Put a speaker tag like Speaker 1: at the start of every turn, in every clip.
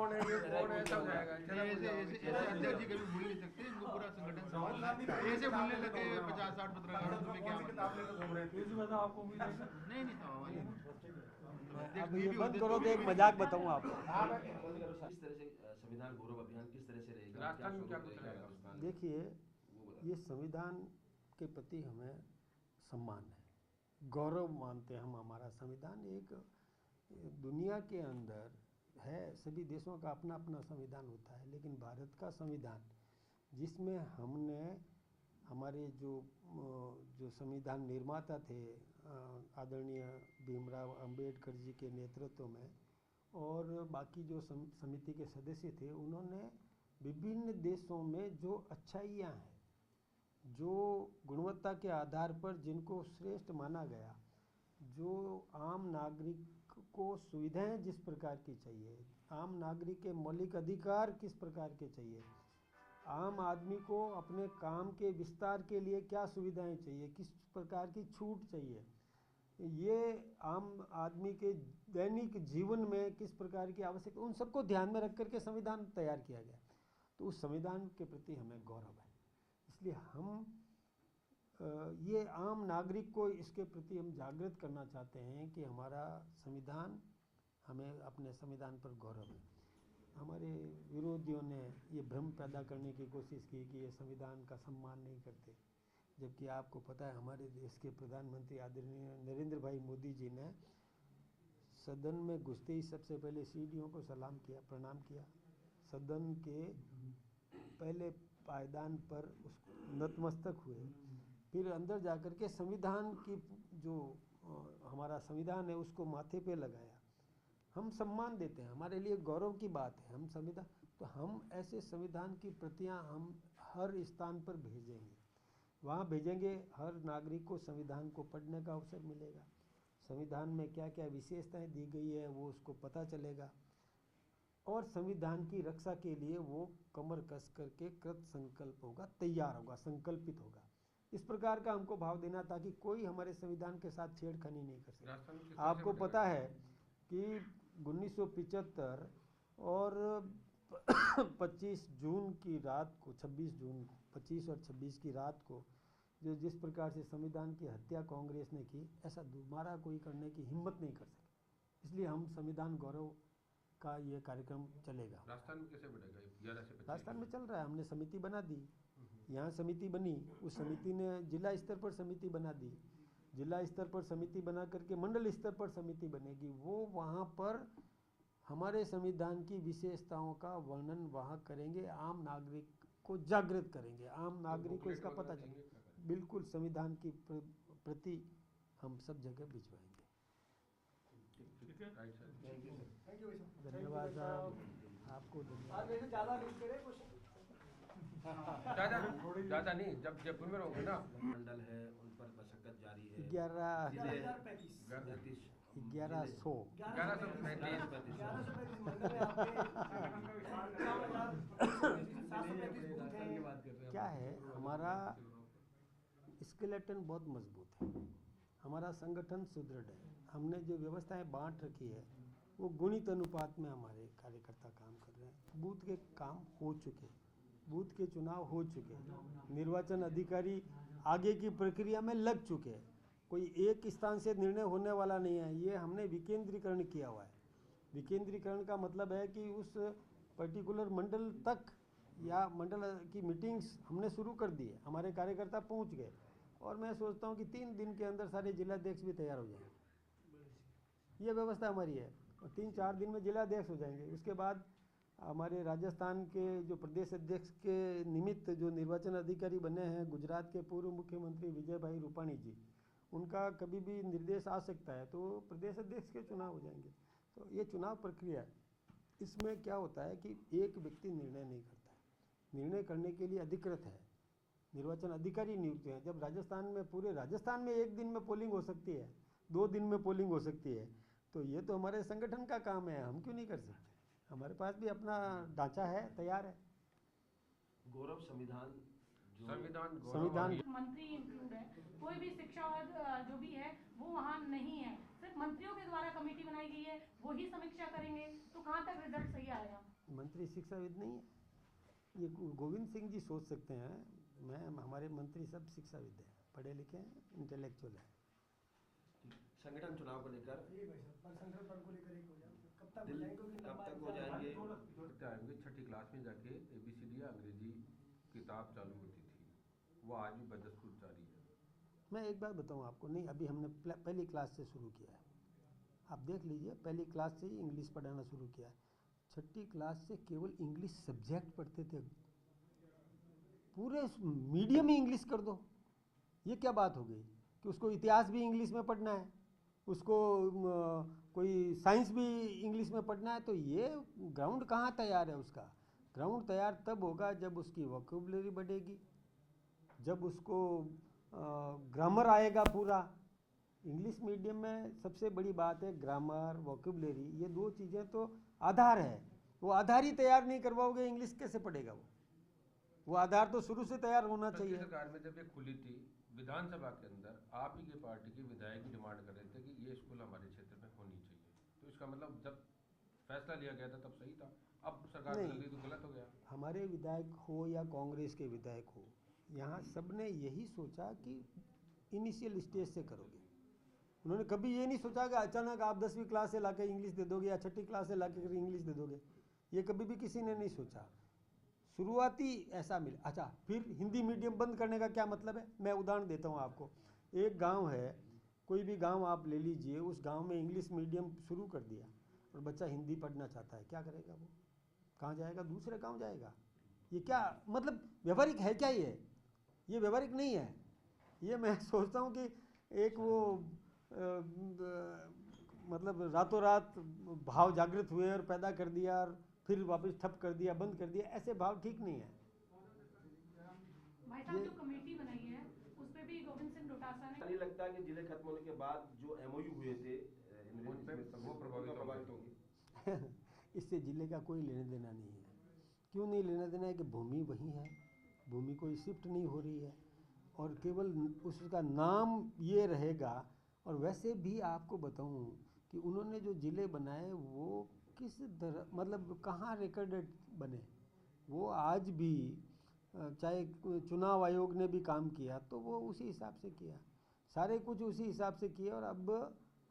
Speaker 1: कौन है, ये कौन है, सब जाएगा।
Speaker 2: ऐसे अध्यक्ष जी कभी भूल नहीं सकते, इनको पूरा संगठन ऐसे बोलने लगे 50-60 पत्रकार में क्या मतलब
Speaker 3: आपको
Speaker 2: नहीं
Speaker 3: अब ये बंद करो तो एक मजाक बताऊं आपको।
Speaker 4: किस तरह से संविधान गौरव अभियान किस तरह से रहेगा,
Speaker 1: राजस्थान में क्या कुछ रहेगा?
Speaker 3: देखिए, ये संविधान के प्रति हमें सम्मान है, गौरव मानते हैं हम। हमारा संविधान एक दुनिया के अंदर है, सभी देशों का अपना अपना संविधान होता है, लेकिन भारत का संविधान जिसमें हमने हमारे जो संविधान निर्माता थे आदरणीय भीमराव अंबेडकर जी के नेतृत्व में, और बाकी जो समिति के सदस्य थे, उन्होंने विभिन्न देशों में जो अच्छाइयाँ हैं, जो गुणवत्ता के आधार पर जिनको श्रेष्ठ माना गया, जो आम नागरिक को सुविधाएं जिस प्रकार की चाहिए, आम नागरिक के मौलिक अधिकार किस प्रकार के चाहिए, आम आदमी को अपने काम के विस्तार के लिए क्या सुविधाएं चाहिए, किस प्रकार की छूट चाहिए, ये आम आदमी के दैनिक जीवन में किस प्रकार की आवश्यकता, उन सबको ध्यान में रख करके संविधान तैयार किया गया। तो उस संविधान के प्रति हमें गौरव है, इसलिए हम ये आम नागरिक को इसके प्रति हम जागृत करना चाहते हैं कि हमारा संविधान, हमें अपने संविधान पर गौरव है। हमारे विरोधियों ने ये भ्रम पैदा करने की कोशिश की कि ये संविधान का सम्मान नहीं करते, जबकि आपको पता है हमारे देश के प्रधानमंत्री आदरणीय नरेंद्र भाई मोदी जी ने सदन में घुसते ही सबसे पहले सीढ़ियों को सलाम किया, प्रणाम किया, सदन के पहले पायदान पर उस नतमस्तक हुए, फिर अंदर जाकर के संविधान की जो हमारा संविधान है उसको माथे पे लगाया। हम सम्मान देते हैं, हमारे लिए गौरव की बात है। हम संविधान, तो हम ऐसे संविधान की प्रतियां हम हर स्थान पर भेजेंगे, वहाँ भेजेंगे, हर नागरिक को संविधान को पढ़ने का अवसर मिलेगा, संविधान में क्या क्या विशेषताएं दी गई है वो उसको पता चलेगा, और संविधान की रक्षा के लिए वो कमर कस करके कृत संकल्प होगा, तैयार होगा, संकल्पित होगा। इस प्रकार का हमको भाव देना ताकि कोई हमारे संविधान के साथ छेड़खानी नहीं कर सके। आपको पता है कि 1975 और 25 जून की रात को, 26 जून, 25 और 26 की रात को जो जिस प्रकार से संविधान की हत्या कांग्रेस ने की, ऐसा दोबारा कोई करने की हिम्मत नहीं कर सके। इसलिए हम संविधान गौरव का ये कार्यक्रम चलेगा।
Speaker 1: राजस्थान में कैसे बढ़ेगा? 11 से 25
Speaker 3: राजस्थान में चल रहा है, हमने समिति बना दी, यहाँ समिति बनी, उस समिति ने जिला स्तर पर समिति बना दी, जिला स्तर पर समिति बना करके मंडल स्तर पर समिति बनेगी, वो वहाँ पर हमारे संविधान की विशेषताओं का वर्णन वहाँ करेंगे, आम नागरिक को जागृत करेंगे, आम नागरिक को इसका पता चलेगा। बिल्कुल, संविधान की प्रति हम सब जगह भिजवाएंगे। धन्यवाद साहब, आपको धन्यवाद।
Speaker 1: ज़्यादा नहीं, जब जयपुर में रहोगे ना,
Speaker 4: मंडल है उन पर मशक्कत जारी है।
Speaker 3: 1135 क्या है, हमारा स्केलेटन बहुत मजबूत है, हमारा संगठन सुदृढ़ है, हमने जो व्यवस्थाएं बांट रखी है वो गुणित अनुपात में हमारे कार्यकर्ता काम कर रहे हैं। बूथ के काम हो चुके, बूथ के चुनाव हो चुके, निर्वाचन अधिकारी आगे की प्रक्रिया में लग चुके हैं, कोई एक स्थान से निर्णय होने वाला नहीं है, ये हमने विकेंद्रीकरण किया हुआ है। विकेंद्रीकरण का मतलब है कि उस पर्टिकुलर मंडल तक या मंडल की मीटिंग्स हमने शुरू कर दी है, हमारे कार्यकर्ता पहुंच गए, और मैं सोचता हूं कि 3 दिन के अंदर सारे जिलाध्यक्ष भी तैयार हो जाएंगे। ये व्यवस्था हमारी है, और 3-4 दिन में जिलाध्यक्ष हो जाएंगे। उसके बाद हमारे राजस्थान के जो प्रदेश अध्यक्ष के निमित्त जो निर्वाचन अधिकारी बने हैं, गुजरात के पूर्व मुख्यमंत्री विजय भाई रूपाणी जी, उनका कभी भी निर्देश आ सकता है तो प्रदेश अध्यक्ष के चुनाव हो जाएंगे। तो ये चुनाव प्रक्रिया, इसमें क्या होता है कि एक व्यक्ति निर्णय नहीं करता है, निर्णय करने के लिए अधिकृत है, निर्वाचन अधिकारी नियुक्त हैं। जब राजस्थान में, पूरे राजस्थान में 1 दिन में पोलिंग हो सकती है, 2 दिन में पोलिंग हो सकती है, तो ये तो हमारे संगठन का काम है, हम क्यों नहीं कर सकते? हमारे पास भी अपना ढांचा है, तैयार है।
Speaker 4: गौरव संविधान
Speaker 5: मंत्री इंक्लूड है, कोई भी शिक्षा जो भी है वो वहाँ नहीं है, सिर्फ मंत्रियों के द्वारा कमेटी बनाई गई है, वही समीक्षा करेंगे, तो कहाँ तक रिजल्ट सही आएगा?
Speaker 3: मंत्री शिक्षाविद नहीं है। ये गोविंद सिंह जी सोच सकते हैं, मैं हमारे मंत्री सब शिक्षाविद हैं, पढ़े लिखे हैं, इंटेलेक्चुअल हैं।
Speaker 4: संगठन चुनाव को लेकर
Speaker 6: संगठन पर्व को लेकर एक हो जाए, कब तक
Speaker 4: दिल्ली
Speaker 6: हो जाएंगे?
Speaker 4: कब तक हो जाएंगे?
Speaker 1: बच्चे आएंगे 6ठी क्लास में जाके ABCD अंग्रेजी किताब चालू होती थी, वो आज भी बदस्तूर जारी है।
Speaker 3: मैं एक बात बताऊं आपको, नहीं अभी हमने पहली क्लास से शुरू किया है, आप देख लीजिए, पहली क्लास से ही इंग्लिश पढ़ाना शुरू किया है। 6ठी क्लास से केवल इंग्लिश सब्जेक्ट पढ़ते थे, पूरे मीडियम ही इंग्लिश कर दो, ये क्या बात हो गई कि उसको इतिहास भी इंग्लिश में पढ़ना है, उसको कोई साइंस भी इंग्लिश में पढ़ना है, तो ये ग्राउंड कहाँ तैयार है उसका? ग्राउंड तैयार तब होगा जब उसकी वोकैबुलरी बढ़ेगी, जब उसको ग्रामर आएगा पूरा। इंग्लिश मीडियम में सबसे बड़ी बात है ग्रामर, वोकैबुलरी, ये दो चीज़ें तो आधार है। वो आधार ही तैयार नहीं करवाओगे, इंग्लिश कैसे पढ़ेगा वो आधार तो शुरू से तैयार होना
Speaker 1: पिछली
Speaker 3: चाहिए।
Speaker 1: सरकार में जब ये खुली थी विधानसभा के अंदर, आप ही के पार्टी के विधायक भी डिमांड कर रहे थे कि ये स्कूल हमारे क्षेत्र में होनी चाहिए, तो इसका मतलब जब फैसला लिया गया था तब सही था, अब सरकार
Speaker 3: नहीं।
Speaker 1: बदल दी तो गलत हो गया।
Speaker 3: हमारे विधायक हो या कांग्रेस के विधायक हो, यहाँ सबने यही सोचा कि इनिशियल स्टेज से करोगे। उन्होंने कभी ये नहीं सोचा कि अचानक आप 10वीं क्लास से लाके इंग्लिश दे दोगे या 6ठी क्लास से लाके इंग्लिश दे दोगे, ये कभी भी किसी ने नहीं सोचा। शुरुआती ऐसा मिला। अच्छा, फिर हिंदी मीडियम बंद करने का क्या मतलब है? मैं उदाहरण देता हूँ आपको। एक गांव है, कोई भी गांव आप ले लीजिए, उस गांव में इंग्लिश मीडियम शुरू कर दिया और बच्चा हिंदी पढ़ना चाहता है, क्या करेगा वो? कहाँ जाएगा? दूसरे गांव जाएगा। ये क्या मतलब व्यवहारिक है क्या? ये व्यवहारिक नहीं है। ये मैं सोचता हूँ कि एक वो मतलब रातों रात भाव जागृत हुए और पैदा कर दिया और फिर वापस ठप कर दिया, बंद कर दिया, ऐसे भाव ठीक नहीं है।
Speaker 5: भाई साहब जो कमेटी बनाई है उस पे भी गोविंद सिंह डोटासरा ने
Speaker 4: नहीं लगता कि जिले खत्म होने के बाद जो MOU हुए थे
Speaker 1: उन पे वो प्रभावित
Speaker 4: होंगे?
Speaker 3: इससे जिले का कोई लेने देना नहीं है। क्यों नहीं लेना देना है कि भूमि वही है, भूमि कोई शिफ्ट नहीं हो रही है और केवल उसका नाम ये रहेगा। और वैसे भी आपको बताऊं कि उन्होंने जो ज़िले बनाए वो किस तरह मतलब कहाँ रिकॉर्डेड बने, वो आज भी चाहे चुनाव आयोग ने भी काम किया तो वो उसी हिसाब से किया, सारे कुछ उसी हिसाब से किया और अब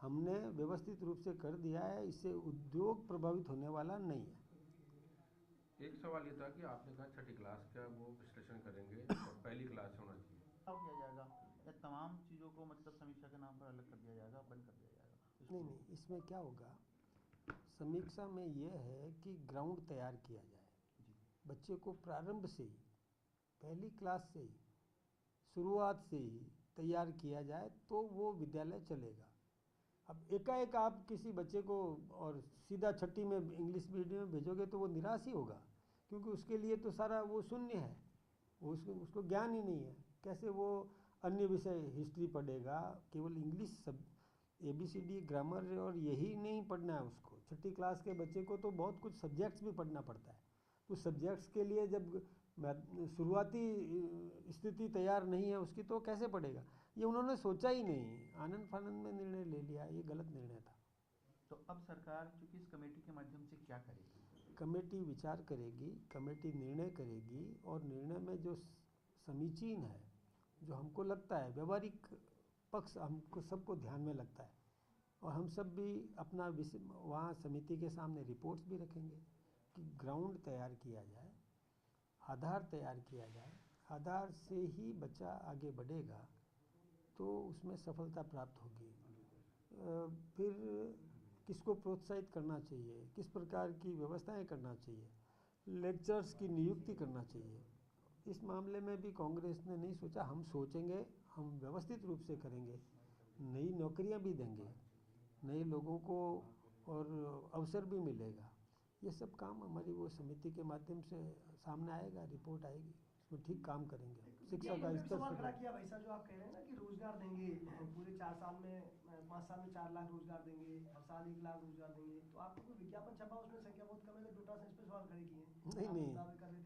Speaker 3: हमने व्यवस्थित रूप से कर दिया है, इससे उद्योग प्रभावित होने वाला नहीं है।
Speaker 1: एक सवाल ये था कि आपने कहा 6ठी क्लास का वो विश्लेषण करेंगे और पहली क्लास होना चाहिए,
Speaker 2: किया जाएगा या तमाम चीज़ों को मतलब समीक्षा के नाम पर अलग कर दिया जाएगा, बंद कर दिया जाएगा?
Speaker 3: नहीं, इसमें क्या होगा, समीक्षा में यह है कि ग्राउंड तैयार किया जाए, बच्चे को प्रारंभ से ही, पहली क्लास से ही, शुरुआत से ही तैयार किया जाए तो वो विद्यालय चलेगा। अब एकाएक आप किसी बच्चे को और सीधा 6ठी में इंग्लिश मीडियम में भेजोगे तो वो निराश ही होगा, क्योंकि उसके लिए तो सारा वो शून्य है, वो उसको ज्ञान ही नहीं है। कैसे वो अन्य विषय हिस्ट्री पढ़ेगा? केवल इंग्लिश सब ABCD ग्रामर और यही नहीं पढ़ना है उसको। 6ठी क्लास के बच्चे को तो बहुत कुछ सब्जेक्ट्स भी पढ़ना पड़ता है। उस सब्जेक्ट्स के लिए जब शुरुआती स्थिति तैयार नहीं है उसकी तो कैसे पढ़ेगा? ये उन्होंने सोचा ही नहीं, आनंद फानंद में निर्णय ले लिया, ये गलत निर्णय था।
Speaker 2: तो अब सरकार चूंकि इस कमेटी के माध्यम से क्या करेगी?
Speaker 3: कमेटी विचार करेगी, कमेटी निर्णय करेगी और निर्णय में जो समीचीन है, जो हमको लगता है व्यवहारिक पक्ष हमको सबको ध्यान में लगता है, और हम सब भी अपना वहाँ समिति के सामने रिपोर्ट्स भी रखेंगे कि ग्राउंड तैयार किया जाए, आधार तैयार किया जाए, आधार से ही बच्चा आगे बढ़ेगा तो उसमें सफलता प्राप्त होगी। फिर किसको प्रोत्साहित करना चाहिए, किस प्रकार की व्यवस्थाएं करना चाहिए, लेक्चर्स की नियुक्ति करना चाहिए, इस मामले में भी कांग्रेस ने नहीं सोचा। हम सोचेंगे, हम व्यवस्थित रूप से करेंगे, नई नौकरियां भी देंगे, नए लोगों को और अवसर भी मिलेगा। ये सब काम हमारी वो समिति के माध्यम से सामने आएगा, रिपोर्ट आएगी, उसमें ठीक काम करेंगे, शिक्षा का स्तर
Speaker 6: सवाल खड़ा
Speaker 3: सुधार।
Speaker 6: किया भाई साहब, जो आप कह रहे हैं ना कि रोजगार देंगे पूरे 4 साल में, 5 साल में 4 लाख रोजगार देंगे, हर साल 1 लाख रोजगार देंगे, तो आपको कोई विज्ञापन छपा उसमें संख्या बहुत कम है, डोटा से इस पे सवाल खड़े किए हैं?
Speaker 3: नहीं,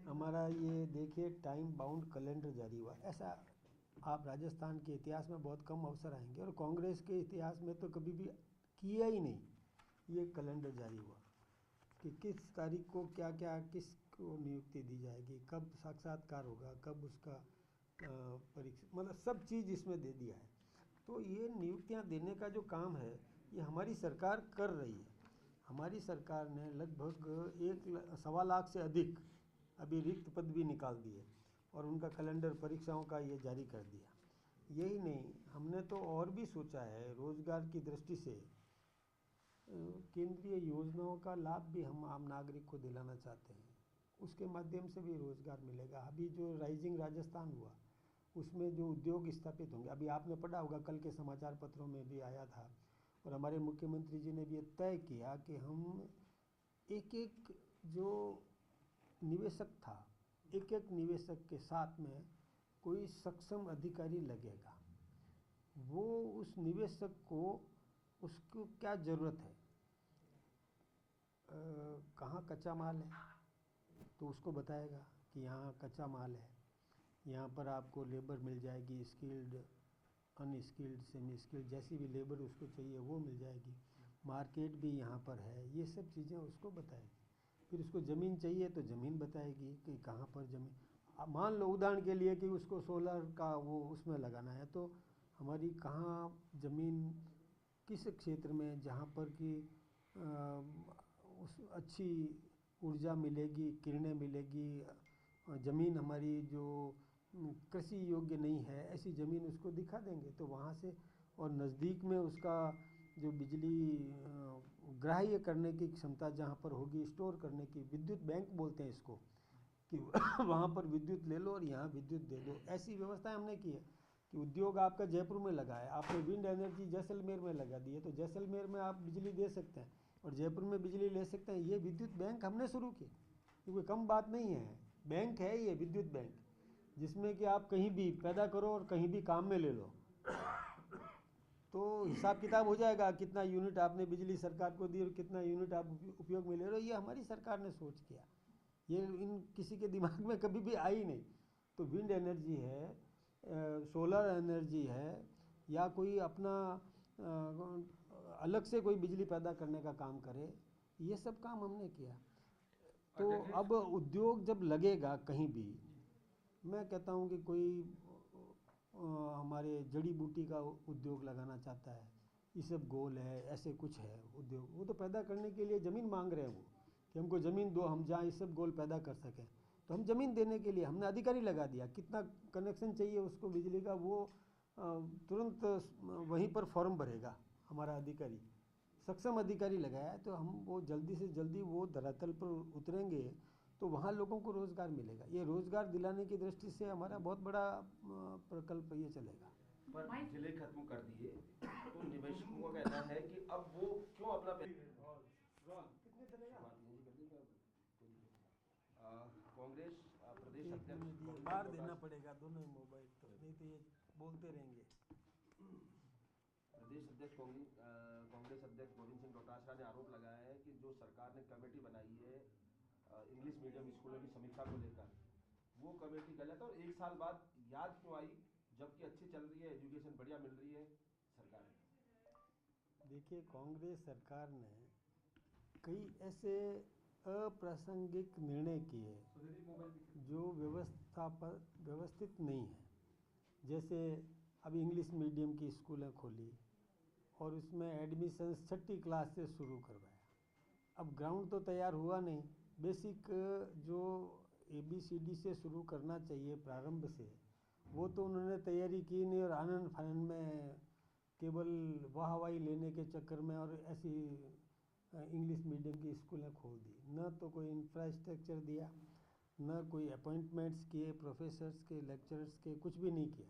Speaker 3: हमारा ये देखिए टाइम बाउंड कैलेंडर जारी हुआ, ऐसा आप राजस्थान के इतिहास में बहुत कम अवसर आएंगे और कांग्रेस के इतिहास में तो कभी भी किया ही नहीं, ये कैलेंडर जारी हुआ। कि किस तारीख को क्या क्या किसको नियुक्ति दी जाएगी, कब साक्षात्कार होगा, कब उसका परीक्षा, मतलब सब चीज़ इसमें दे दिया है। तो ये नियुक्तियां देने का जो काम है ये हमारी सरकार कर रही है। हमारी सरकार ने लगभग 1.25 लाख से अधिक अभी रिक्त पद भी निकाल दिए और उनका कैलेंडर परीक्षाओं का ये जारी कर दिया। यही नहीं, हमने तो और भी सोचा है रोज़गार की दृष्टि से केंद्रीय योजनाओं का लाभ भी हम आम नागरिक को दिलाना चाहते हैं, उसके माध्यम से भी रोज़गार मिलेगा। अभी जो राइजिंग राजस्थान हुआ उसमें जो उद्योग स्थापित होंगे, अभी आपने पढ़ा होगा, कल के समाचार पत्रों में भी आया था और हमारे मुख्यमंत्री जी ने भी ये तय किया कि हम एक एक जो निवेशक था, एक एक निवेशक के साथ में कोई सक्षम अधिकारी लगेगा, वो उस निवेशक को उसको क्या ज़रूरत है, कहाँ कच्चा माल है तो उसको बताएगा कि यहाँ कच्चा माल है, यहाँ पर आपको लेबर मिल जाएगी, स्किल्ड, अनस्किल्ड, सेमी स्किल्ड, जैसी भी लेबर उसको चाहिए वो मिल जाएगी, मार्केट भी यहाँ पर है, ये सब चीज़ें उसको बताएगी। फिर उसको ज़मीन चाहिए तो ज़मीन बताएगी कि कहाँ पर ज़मीन, मान लो उदाहरण के लिए कि उसको सोलर का वो उसमें लगाना है, तो हमारी कहाँ ज़मीन किस क्षेत्र में जहाँ पर कि उस अच्छी ऊर्जा मिलेगी, किरणें मिलेगी, ज़मीन हमारी जो कृषि योग्य नहीं है, ऐसी ज़मीन उसको दिखा देंगे तो वहाँ से, और नज़दीक में उसका जो बिजली ग्राह्य करने की क्षमता जहाँ पर होगी, स्टोर करने की, विद्युत बैंक बोलते हैं इसको, कि वहाँ पर विद्युत ले लो और यहाँ विद्युत दे दो, ऐसी व्यवस्था हमने की है। कि उद्योग आपका जयपुर में लगा है, आपने विंड एनर्जी जैसलमेर में लगा दी है, तो जैसलमेर में आप बिजली दे सकते हैं और जयपुर में बिजली ले सकते हैं। ये विद्युत बैंक हमने शुरू की, क्योंकि कम बात नहीं है, बैंक है ये विद्युत बैंक, जिसमें कि आप कहीं भी पैदा करो और कहीं भी काम में ले लो, तो हिसाब किताब हो जाएगा कितना यूनिट आपने बिजली सरकार को दी और कितना यूनिट आप उपयोग में ले रहे हो। ये हमारी सरकार ने सोच किया, ये इन किसी के दिमाग में कभी भी आई नहीं। तो विंड एनर्जी है, सोलर एनर्जी है, या कोई अपना अलग से कोई बिजली पैदा करने का काम करे, ये सब काम हमने किया। तो अब उद्योग जब लगेगा कहीं भी, मैं कहता हूँ कि कोई हमारे जड़ी बूटी का उद्योग लगाना चाहता है, इसबगोल है, ऐसे कुछ है उद्योग, वो तो पैदा करने के लिए ज़मीन मांग रहे हैं वो, कि हमको ज़मीन दो, हम जहाँ इसबगोल पैदा कर सकें, तो हम ज़मीन देने के लिए हमने अधिकारी लगा दिया, कितना कनेक्शन चाहिए उसको बिजली का, वो तुरंत वहीं पर फॉर्म भरेगा हमारा अधिकारी, सक्षम अधिकारी लगाया है। तो हम वो जल्दी से जल्दी वो धरातल पर उतरेंगे तो वहाँ लोगों को रोज़गार मिलेगा। ये रोज़गार दिलाने की दृष्टि से हमारा बहुत बड़ा प्रकल्प ये चलेगा।
Speaker 4: पर जिले खत्म कर दिए तो निवेशकों का कहना है कि अब वो क्यों अपना कांग्रेस प्रदेश अध्यक्ष
Speaker 3: बाहर देना पड़ेगा दोनों मोबाइल, तो नहीं तो ये बोलते रहेंगे।
Speaker 4: प्रदेश अध्यक्ष कांग्रेस अध्यक्ष गोविंद सिंह डोटासरा ने आरोप लगाया है कि जो सरकार ने कमेटी बनाई है इंग्लिश मीडियम स्कूलों की समीक्षा को लेकर, वो कमेटी गलत है और 1 साल बाद याद क्यों आई, जबकि अच्छी चल रही है, एजुकेशन बढ़िया मिल रही है सरकार ने।
Speaker 3: देखिए, कांग्रेस सरकार ने कई ऐसे अप्रासंगिक निर्णय किए जो व्यवस्थित नहीं है। जैसे अब इंग्लिश मीडियम की स्कूलें खोली और उसमें एडमिशन 6ठी क्लास से शुरू करवाया। अब ग्राउंड तो तैयार हुआ नहीं, बेसिक जो ABCD से शुरू करना चाहिए प्रारंभ से, वो तो उन्होंने तैयारी की नहीं और आनंद फानंद में केवल वाहवाही लेने के चक्कर में और ऐसी इंग्लिश मीडियम की स्कूलें खोल दी। न तो कोई इंफ्रास्ट्रक्चर दिया, न कोई अपॉइंटमेंट्स किए प्रोफेसर्स के, लेक्चरर्स के, कुछ भी नहीं किया,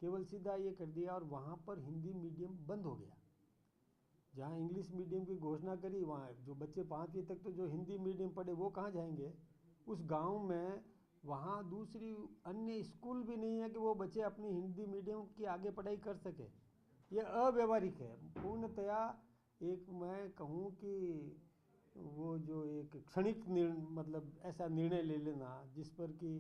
Speaker 3: केवल सीधा ये कर दिया और वहाँ पर हिंदी मीडियम बंद हो गया। जहाँ इंग्लिश मीडियम की घोषणा करी, वहाँ जो बच्चे 5वीं तक तो जो हिंदी मीडियम पढ़े वो कहाँ जाएंगे? उस गांव में वहाँ दूसरी अन्य स्कूल भी नहीं है कि वो बच्चे अपनी हिंदी मीडियम की आगे पढ़ाई कर सके। ये अव्यवहारिक है पूर्णतया। एक मैं कहूँ कि वो जो एक क्षणिक मतलब ऐसा निर्णय ले लेना जिस पर कि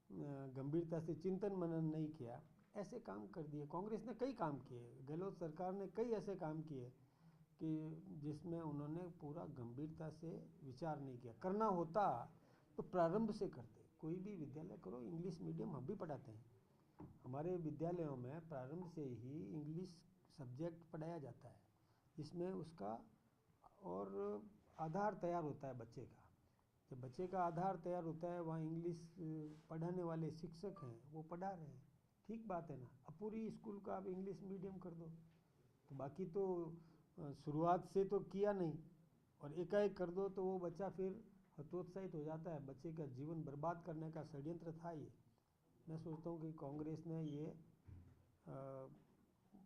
Speaker 3: गंभीरता से चिंतन मनन नहीं किया, ऐसे काम कर दिए। कांग्रेस ने कई काम किए, गहलोत सरकार ने कई ऐसे काम किए कि जिसमें उन्होंने पूरा गंभीरता से विचार नहीं किया। करना होता तो प्रारंभ से करते। कोई भी विद्यालय करो, इंग्लिश मीडियम हम भी पढ़ाते हैं। हमारे विद्यालयों में प्रारंभ से ही इंग्लिश सब्जेक्ट पढ़ाया जाता है, जिसमें उसका और आधार तैयार होता है बच्चे का। जब बच्चे का आधार तैयार होता है, वहाँ इंग्लिश पढ़ाने वाले शिक्षक हैं वो पढ़ा रहे हैं, ठीक बात है ना। अब पूरी स्कूल का आप इंग्लिश मीडियम कर दो, तो बाकी तो शुरुआत से तो किया नहीं, और एकाएक कर दो तो वो बच्चा फिर हतोत्साहित हो जाता है। बच्चे का जीवन बर्बाद करने का षड्यंत्र था ये। मैं सोचता हूँ कि कांग्रेस ने ये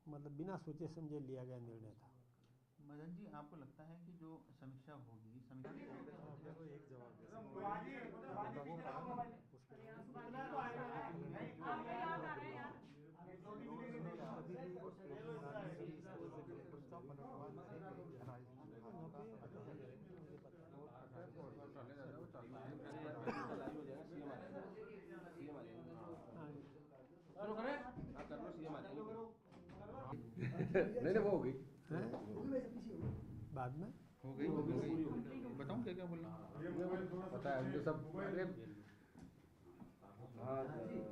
Speaker 3: मतलब बिना सोचे समझे लिया गया निर्णय था।
Speaker 2: मदन जी, आपको लगता है कि जो समीक्षा होगी, समीक्षा
Speaker 3: एक जवाब
Speaker 1: शुरू करें?
Speaker 4: हाँ कर लो, सीएम आ जाएंगे।
Speaker 1: नहीं वो हो गई।
Speaker 3: बाद में
Speaker 2: हो गई। बताऊं क्या क्या बोलना?
Speaker 1: पता है, हम तो सब